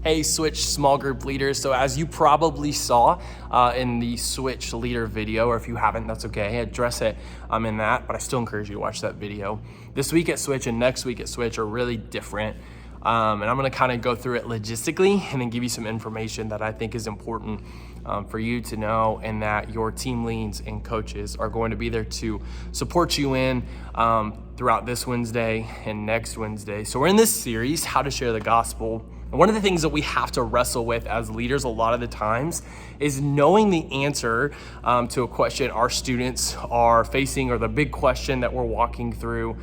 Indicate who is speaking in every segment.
Speaker 1: Hey, Switch small group leaders. So as you probably saw in the Switch leader video, or if you haven't, that's okay. I address it in that, but I still encourage you to watch that video. This week at Switch and next week at Switch are really different. And I'm gonna kind of go through it logistically and then give you some information that I think is important for you to know, and that your team leads and coaches are going to be there to support you in throughout this Wednesday and next Wednesday. So we're in this series, How to Share the Gospel. And one of the things that we have to wrestle with as leaders a lot of the times is knowing the answer to a question our students are facing, or the big question that we're walking through,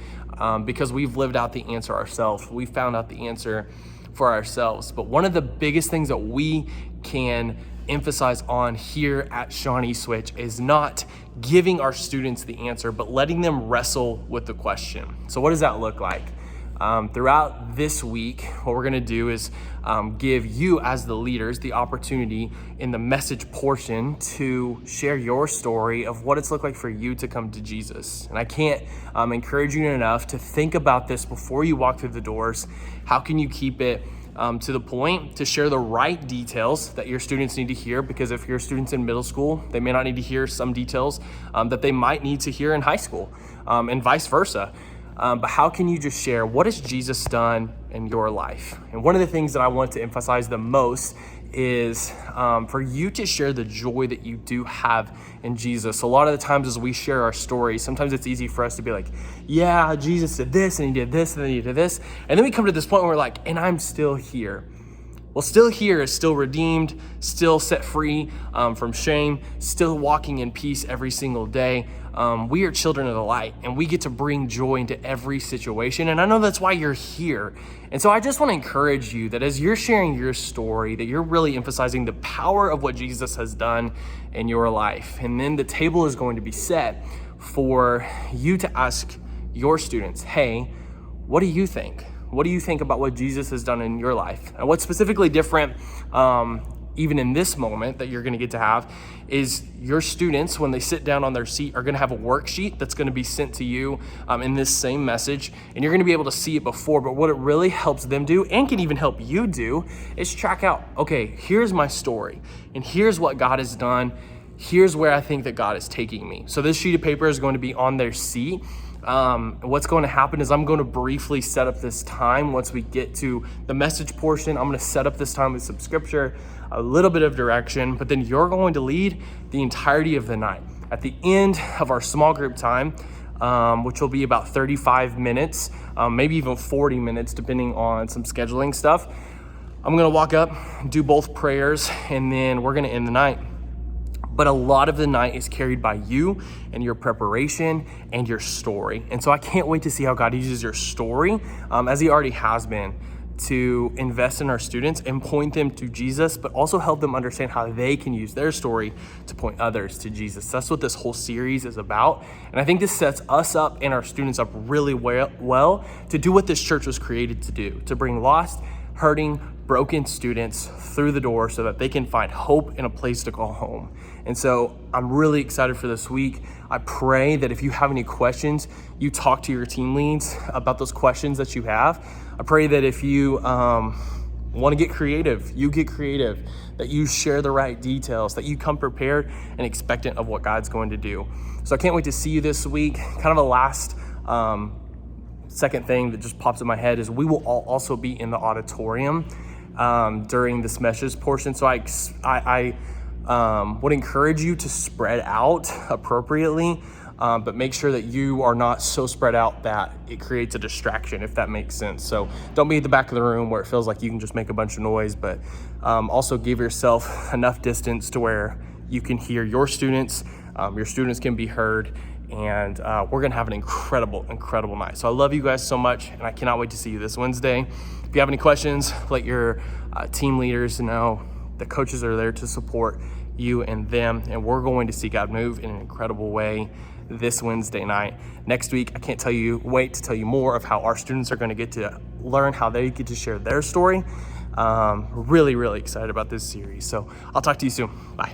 Speaker 1: because we've lived out the answer ourselves. We found out the answer for ourselves. But one of the biggest things that we can emphasize on here at Shawnee Switch is not giving our students the answer, but letting them wrestle with the question. So what does that look like? Throughout this week, what we're gonna do is give you as the leaders the opportunity in the message portion to share your story of what it's looked like for you to come to Jesus. And I can't encourage you enough to think about this before you walk through the doors. How can you keep it to the point to share the right details that your students need to hear? Because if your students in middle school, they may not need to hear some details that they might need to hear in high school, and vice versa. But how can you just share what has Jesus done in your life? And one of the things that I want to emphasize the most is for you to share the joy that you do have in Jesus. A lot of the times as we share our stories, sometimes it's easy for us to be like, yeah, Jesus did this and he did this and then he did this. And then we come to this point where we're like, and I'm still here. Well, still here is still redeemed, still set free from shame, still walking in peace every single day. We are children of the light, and we get to bring joy into every situation. And I know that's why you're here. And so I just want to encourage you that as you're sharing your story, that you're really emphasizing the power of what Jesus has done in your life. And then the table is going to be set for you to ask your students, hey, what do you think? What do you think about what Jesus has done in your life? And what's specifically different, even in this moment that you're gonna get to have, is your students, when they sit down on their seat, are gonna have a worksheet that's gonna be sent to you in this same message, and you're gonna be able to see it before. But what it really helps them do, and can even help you do, is track out, okay, here's my story, and here's what God has done. Here's where I think that God is taking me. So this sheet of paper is going to be on their seat. What's going to happen is I'm going to briefly set up this time. Once we get to the message portion, I'm going to set up this time with some scripture, a little bit of direction, but then you're going to lead the entirety of the night. At the end of our small group time, which will be about 35 minutes, maybe even 40 minutes, depending on some scheduling stuff, I'm going to walk up, do both prayers, and then we're going to end the night. But a lot of the night is carried by you and your preparation and your story. And so I can't wait to see how God uses your story, as he already has been, to invest in our students and point them to Jesus, but also help them understand how they can use their story to point others to Jesus. That's what this whole series is about. And I think this sets us up and our students up really well to do what this church was created to do, to bring lost, hurting, broken students through the door so that they can find hope and a place to call home. And so I'm really excited for this week. I pray that if you have any questions, you talk to your team leads about those questions that you have. I pray that if you want to get creative, you get creative, that you share the right details, that you come prepared and expectant of what God's going to do. So I can't wait to see you this week. Kind of a last second thing that just pops in my head is we will all also be in the auditorium during this message portion. So I would encourage you to spread out appropriately, but make sure that you are not so spread out that it creates a distraction, if that makes sense. So don't be at the back of the room where it feels like you can just make a bunch of noise, but also give yourself enough distance to where you can hear your students can be heard, and we're gonna have an incredible night. So I love you guys so much, and I cannot wait to see you this Wednesday. If you have any questions, let your team leaders know. The coaches are there to support you and them, and we're going to see God move in an incredible way this Wednesday night. Next week, I can't wait to tell you more of how our students are gonna get to learn how they get to share their story. Really excited about this series. So I'll talk to you soon. Bye.